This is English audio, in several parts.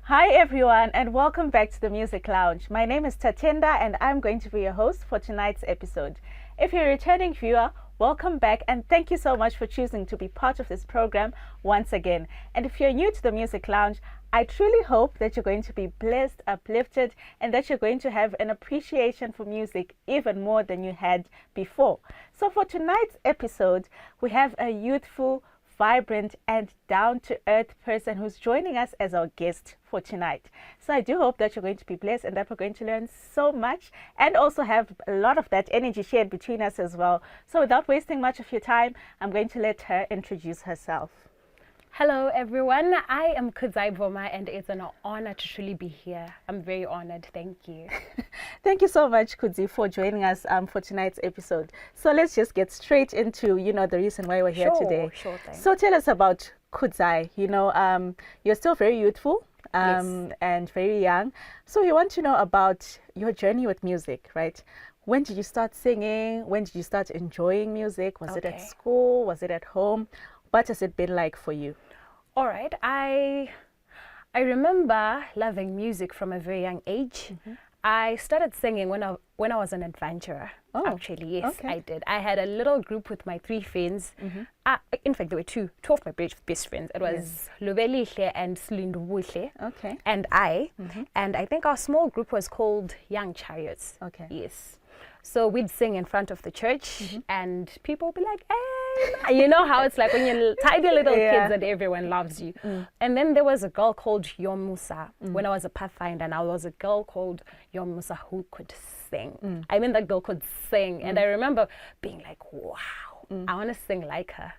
Hi everyone and welcome back to the Music Lounge. My name is Tatenda and I'm going to be your host for tonight's episode. If you're a returning viewer, welcome back and thank you so much for choosing to be part of this program once again. And if you're new to the Music Lounge, I truly hope that you're going to be blessed, uplifted, and that you're going to have an appreciation for music even more than you had before. So for tonight's episode, we have a youthful, vibrant and down-to-earth person who's joining us as our guest for tonight. So I do hope that you're going to be blessed and that we're going to learn so much and also have a lot of that energy shared between us as well. So without wasting much of your time, I'm going to let her introduce herself. Hello everyone, I am Kudzai Bvuma and it's an honor to truly be here. I'm very honored, thank you. Thank you so much, Kudzi, for joining us for tonight's episode. So let's just get straight into, the reason why we're here today. Sure thing. So tell us about Kudzai. You're still very youthful Yes. and very young. So we want to know about your journey with music, right? When did you start singing? When did you start enjoying music? Was it at Okay. school? Was it at home? What has it been like for you? All right, I remember loving music from a very young age. I started singing when I was an adventurer. Oh, Actually, yes, okay. I did. I had a little group with my three friends. In fact, there were two of my best friends. It was Lubelihle and Slindubuhle. Okay. And I. And I think our small group was called Young Chariots. Okay. Yes. So we'd sing in front of the church and people would be like, hey, you know how it's like when you're tiny little Yeah. kids and everyone loves you. And then there was a girl called Yomusa. When I was a pathfinder, and I was a girl called Yomusa who could sing. I mean, that girl could sing. And I remember being like, wow. I want to sing like her.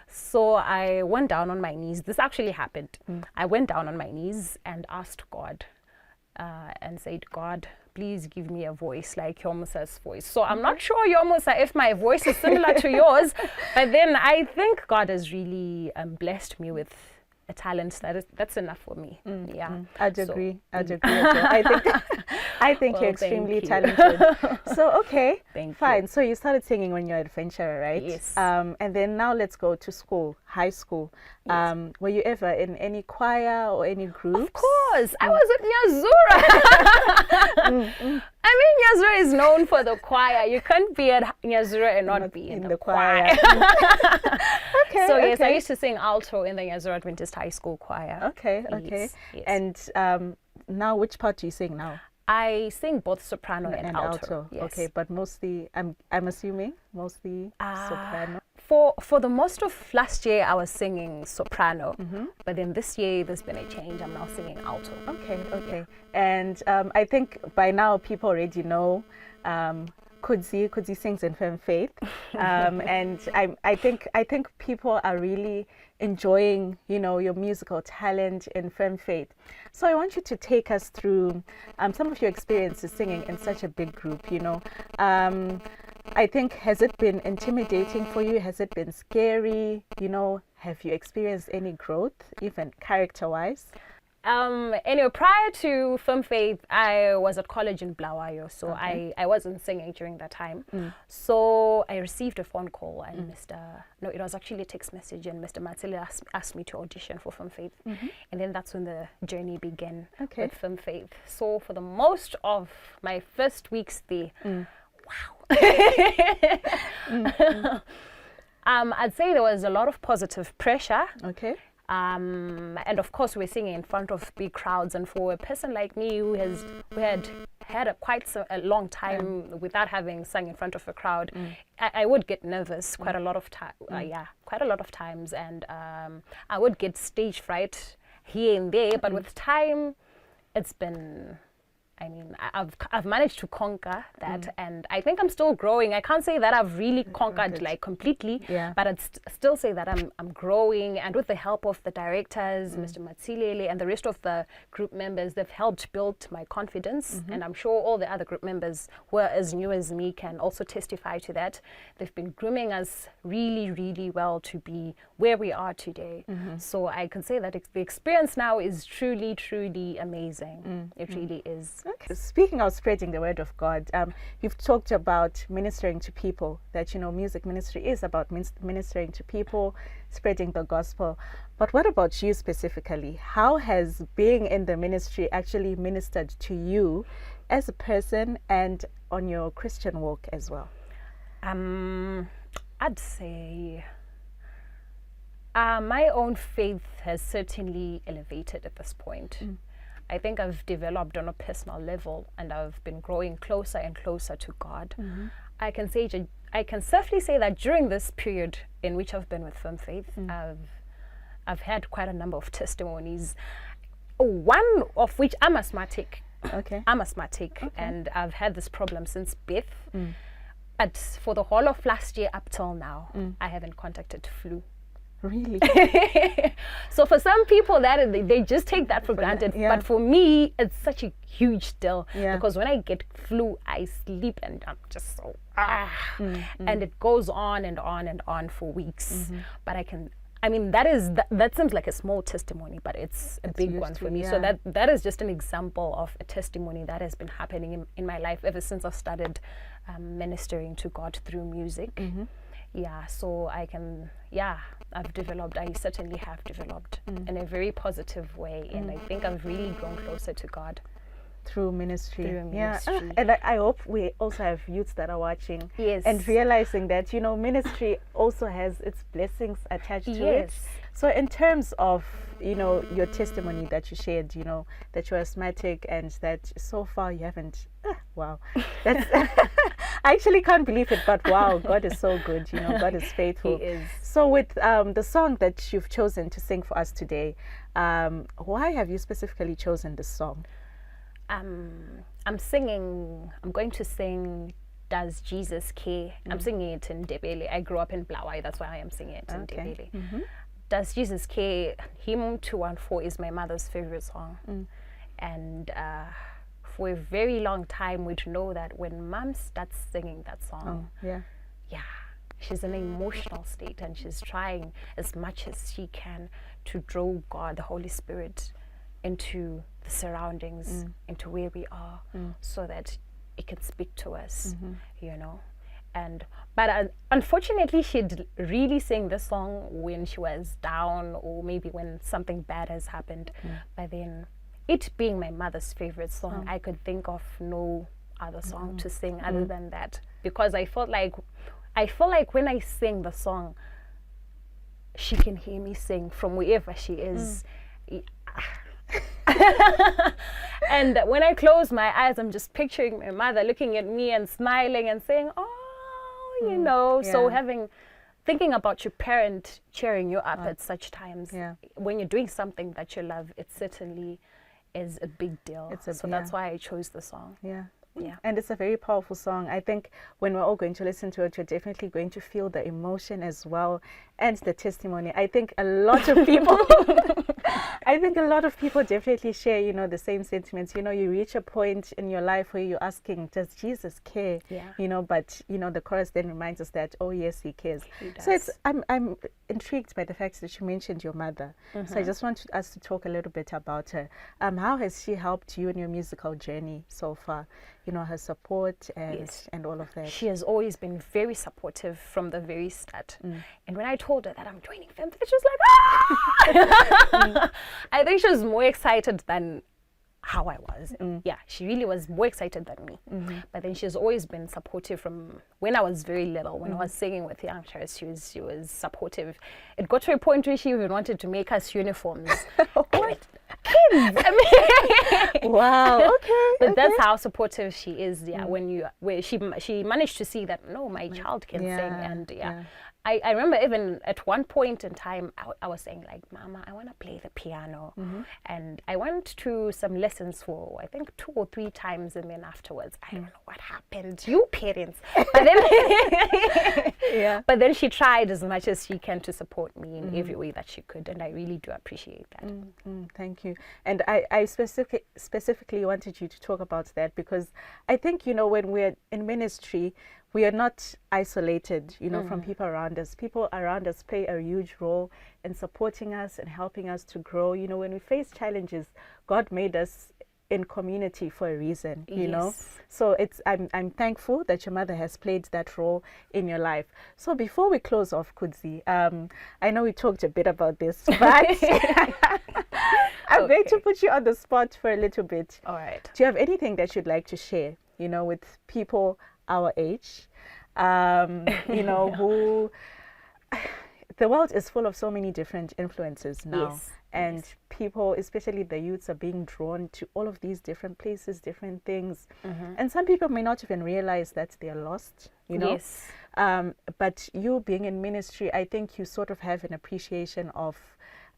So I went down on my knees. This actually happened. I went down on my knees and asked God and said, God, please give me a voice like Yomusa's voice. So I'm not sure, Yomusa, if my voice is similar to yours, but then I think God has really blessed me with a talent that's enough for me. Yeah. I'd So, agree. I'd agree as well. I think Well, you're thank extremely you. talented. So okay, Thank fine. you. So you started singing when you're an adventurer, right? Yes. And then now let's go to school, high school. Were you ever in any choir or any groups? Of course, I was at Nyazura. I mean, Nyazura is known for the choir. You can't be at Nyazura and not be in the choir. Okay. So yes, I okay. used to sing alto in the Nyazura Adventist High School choir. Okay. Okay. Yes, yes. And now, which part do you sing now? I sing both soprano and alto. Yes. Okay, but mostly, I'm assuming mostly soprano. For the most of last year, I was singing soprano, but then this year there's been a change. I'm now singing alto. Okay, okay. And I think by now people already know Kudzi sings in Firm Faith. And I think people are really enjoying, your musical talent in Firm Faith. So I want you to take us through some of your experiences singing in such a big group, I think, has it been intimidating for you? Has it been scary? Have you experienced any growth, even character-wise? Anyway, prior to Firm Faith, I was at college in Blawayo, so Okay. I wasn't singing during that time. So I received a phone call and it was actually a text message, and Mr. Matsili asked me to audition for Firm Faith. And then that's when the journey began with Firm Faith. So for the most of my first weeks there, wow. I'd say there was a lot of positive pressure. Okay. And of course we're singing in front of big crowds, and for a person like me who had quite a long time without having sung in front of a crowd, I would get nervous quite a lot of times, and I would get stage fright here and there, but with time it's been, I've managed to conquer that, and I think I'm still growing. I can't say that I've really conquered like completely, but I'd still say that I'm growing, and with the help of the directors, Mr. Matsilele, and the rest of the group members, they've helped build my confidence, and I'm sure all the other group members who are as new as me can also testify to that. They've been grooming us really, really well to be where we are today. So I can say that the experience now is truly, truly amazing. It really is. Okay. Speaking of spreading the word of God, you've talked about ministering to people, that, music ministry is about ministering to people, spreading the gospel. But what about you specifically? How has being in the ministry actually ministered to you as a person and on your Christian walk as well? I'd say my own faith has certainly elevated at this point. I think I've developed on a personal level, and I've been growing closer and closer to God. I can safely say that during this period in which I've been with Firm Faith, I've had quite a number of testimonies. One of which I'm asthmatic. Okay. I'm asthmatic, and I've had this problem since birth. But for the whole of last year up till now, I haven't contacted flu. Really? So for some people that they just take that for granted, but for me it's such a huge deal, because when I get flu I sleep and I'm just so and it goes on and on and on for weeks. But that seems like a small testimony, but it's a big one for me. So that is just an example of a testimony that has been happening in my life ever since I started ministering to God through music. So I certainly have developed in a very positive way, and I think I've really grown closer to God through ministry. And I hope we also have youths that are watching and realizing that ministry also has its blessings attached to it. So in terms of your testimony that you shared, that you're asthmatic and that so far you haven't wow, that's I actually can't believe it, but wow, God is so good. God is faithful. He is. So with the song that you've chosen to sing for us today, why have you specifically chosen this song? I'm going to sing Does Jesus Care? I'm singing it in Ndebele. I grew up in Blawai, that's why I am singing it in Ndebele. Does Jesus Care? Hymn 214 is my mother's favorite song. And for a very long time we'd know that when mom starts singing that song, she's in an emotional state, and she's trying as much as she can to draw God, the Holy Spirit, into the surroundings, into where we are, so that it can speak to us, But unfortunately, she'd really sing the song when she was down, or maybe when something bad has happened. But then, it being my mother's favorite song, I could think of no other song to sing other than that, because I felt like when I sing the song, she can hear me sing from wherever she is. And when I close my eyes, I'm just picturing my mother looking at me and smiling and saying, "Oh, So thinking about your parent cheering you up at such times, when you're doing something that you love, it certainly is a big deal. That's why I chose the song. And it's a very powerful song. I think when we're all going to listen to it, you're definitely going to feel the emotion as well, and the testimony. I think a lot of people definitely share, the same sentiments. You reach a point in your life where you're asking, does Jesus care? But the chorus then reminds us that, oh yes, he cares. He does. So I'm intrigued by the fact that you mentioned your mother. So I just want us to talk a little bit about her. How has she helped you in your musical journey so far? Her support and all of that. She has always been very supportive from the very start. And when I told her that I'm joining Femme, she was like, I think she was more excited than how I was. She really was more excited than me. But then she's always been supportive from when I was very little. When I was singing with youngsters, she was supportive. It got to a point where she even wanted to make us uniforms. Kids. Wow. Okay. But that's how supportive she is. Where she managed to see that my child can sing, and I remember even at one point in time, I was saying like, Mama, I want to play the piano. And I went to some lessons for, I think 2 or 3 times. And then afterwards, I don't know what happened. You parents. But then she tried as much as she can to support me in every way that she could. And I really do appreciate that. Thank you. And I specifically wanted you to talk about that, because I think, when we're in ministry, we are not isolated, from people around us. People around us play a huge role in supporting us and helping us to grow. When we face challenges, God made us in community for a reason, you know. Yes. So I'm thankful that your mother has played that role in your life. So before we close off, Kudzai, I know we talked a bit about this, but I'm going to put you on the spot for a little bit. All right. Do you have anything that you'd like to share, you know, with people our age, you know, who the world is full of so many different influences now. Yes. And people, especially the youths, are being drawn to all of these different places, different things. And some people may not even realize that they're lost, you know. Yes. But you being in ministry, I think you sort of have an appreciation of,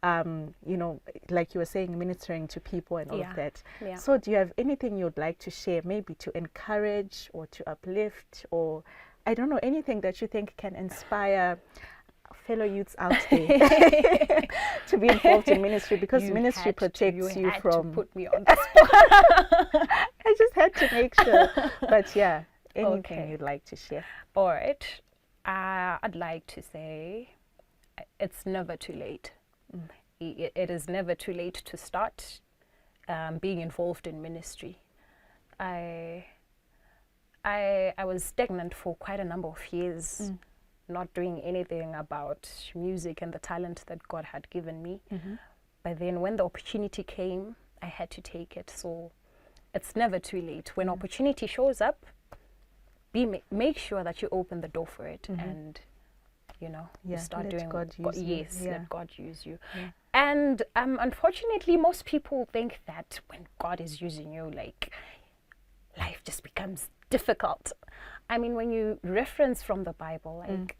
you know, like you were saying, ministering to people and all of that. Yeah. So do you have anything you'd like to share, maybe to encourage or to uplift, or I don't know, anything that you think can inspire fellow youths out there to be involved in ministry, because ministry protects you from. To put me on the spot. I just had to make sure. But yeah, anything you'd like to share. All right. I'd like to say it's never too late. It is never too late to start being involved in ministry. I was stagnant for quite a number of years, not doing anything about music and the talent that God had given me. But then when the opportunity came, I had to take it. So it's never too late. When opportunity shows up, make sure that you open the door for it, and you know, you start doing God use you. Yes, let God use you. And unfortunately, most people think that when God is using you, like, life just becomes difficult. I mean, when you reference from the Bible, like,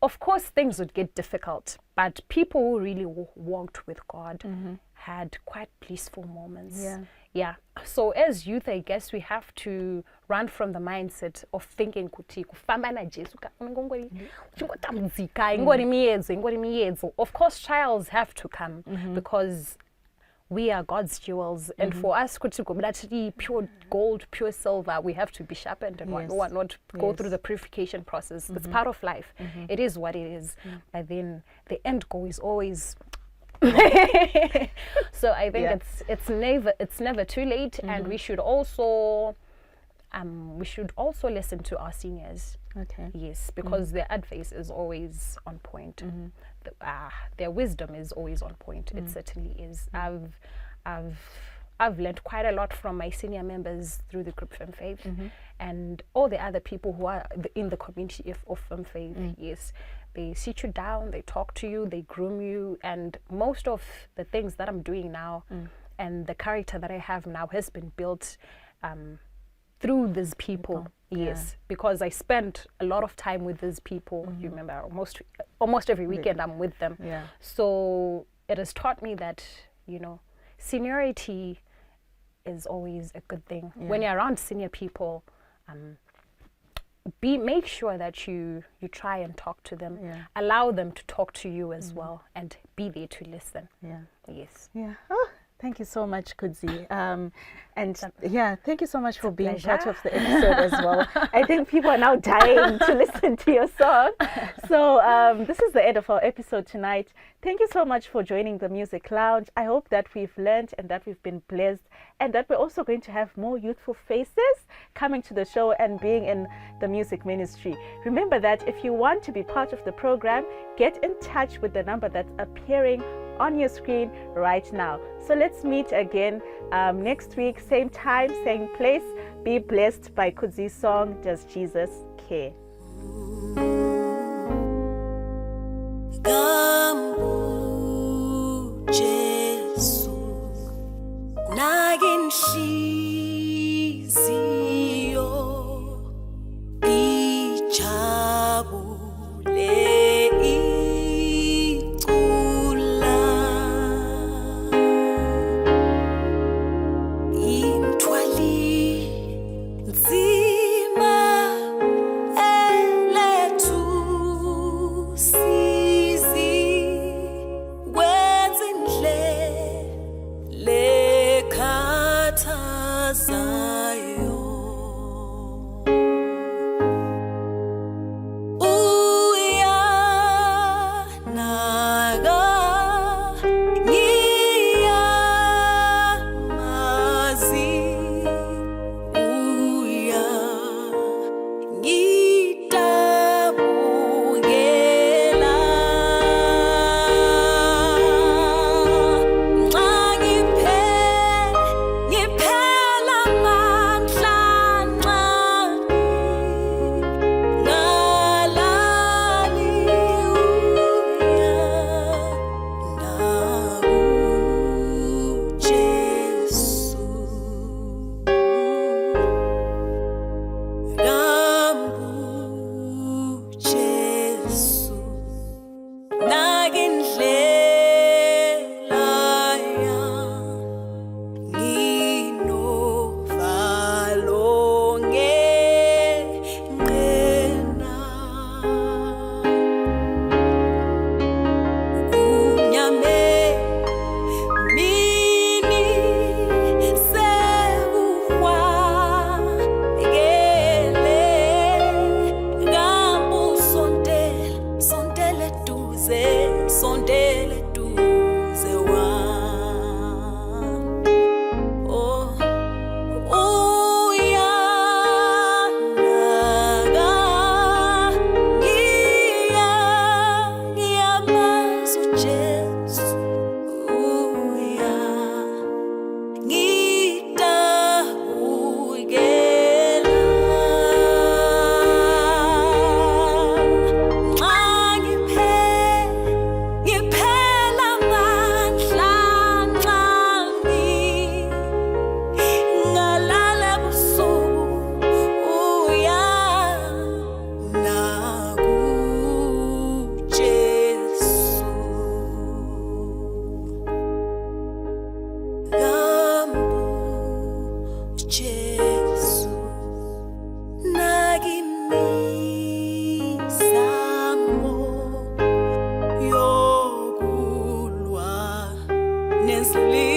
of course things would get difficult, but people who really walked with God had quite blissful moments. Yeah. So as youth, I guess we have to run from the mindset of thinking kuti kufamba na Jesu of course trials have to come, because we are God's jewels, and for us kuti pure gold, pure silver, we have to be sharpened and whatnot, go through the purification process. It's part of life. It is what it is. But then the end goal is always so I think it's never too late, and we should also listen to our seniors. Yes, because their advice is always on point. Their wisdom is always on point. It certainly is. I've learned quite a lot from my senior members through the group Fem Faith, and all the other people who are in the community of Fem Faith. Yes, they sit you down, they talk to you, they groom you, and most of the things that I'm doing now and the character that I have now has been built through these people. Yes, because I spent a lot of time with these people. You remember, almost every weekend I'm with them. So it has taught me that, you know, seniority is always a good thing. When you're around senior people, make sure that you try and talk to them, allow them to talk to you as well, and be there to listen. Yes. Oh, thank you so much, Kudzai. And thank you so much for being part of the episode as well. I think people are now dying to listen to your song. So this is the end of our episode tonight. Thank you so much for joining the Music Lounge. I hope that we've learned and that we've been blessed, and that we're also going to have more youthful faces coming to the show and being in the music ministry. Remember that if you want to be part of the program, get in touch with the number that's appearing on your screen right now. So let's meet again next week, same time, same place. Be blessed by Kudzai's song, Does Jesus Care? Kambeu Jesu naginhliziyo ijabule icula imthwali nzima elethu sizi wenza indlela lekhatha sondele duze wami. Oh, uyanaka, ngiyamazi uJesu, ngidabukela. Nxa ngiphela amandla, nxa ngalala ebusuku, uyanakUjesu. Jesu nakimisamo yokulwa nezilimo